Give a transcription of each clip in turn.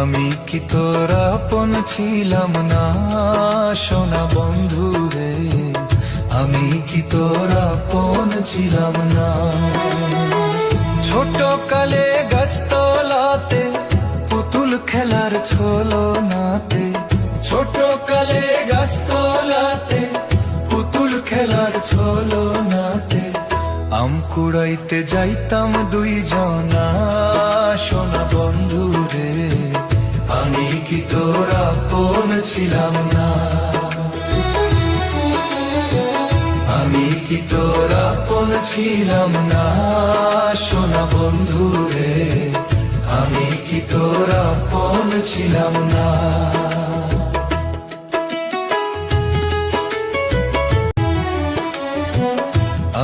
আমি কি তোর আপন ছিলাম না সোনা বন্ধু রে, আমি কি তোর আপন ছিলাম না। ছোট কালে গাছতলাতে পুতুল খেলার ছলনাতে, ছোট কালে গাছতলাতে পুতুল খেলার ছলনাতে আম কুড়াইতে যাইতাম দুইজনা সোনা বন্ধু রে, আমি কি তোর আপন ছিলাম না। আমি কি তোর আপন ছিলাম না সোনা বন্ধু রে, আমি কি তোর আপন ছিলাম না।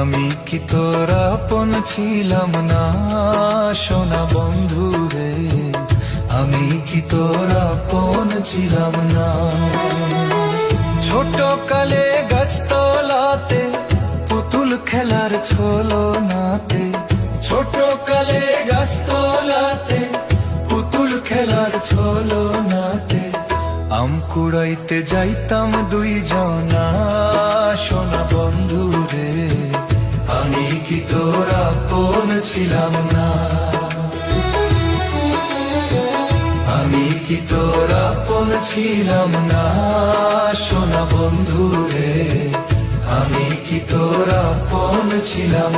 আমি কি তোর আপন ছিলাম না সোনা বন্ধু রে, আমি কি তোর আপন ছিলাম না। ছোট কালে গাছতলাতে পুতুল খেলার ছলনাতে, ছোট কালে গাছতলাতে পুতুল খেলার ছলনাতে আম কুড়াইতে যাইতাম দুইজনা সোনা বন্ধু রে, আমি কি তোর আপন ছিলাম না। আমি কি তোর আপন ছিলাম না সোনা বন্ধু রে, আমি কি তোর আপন ছিলাম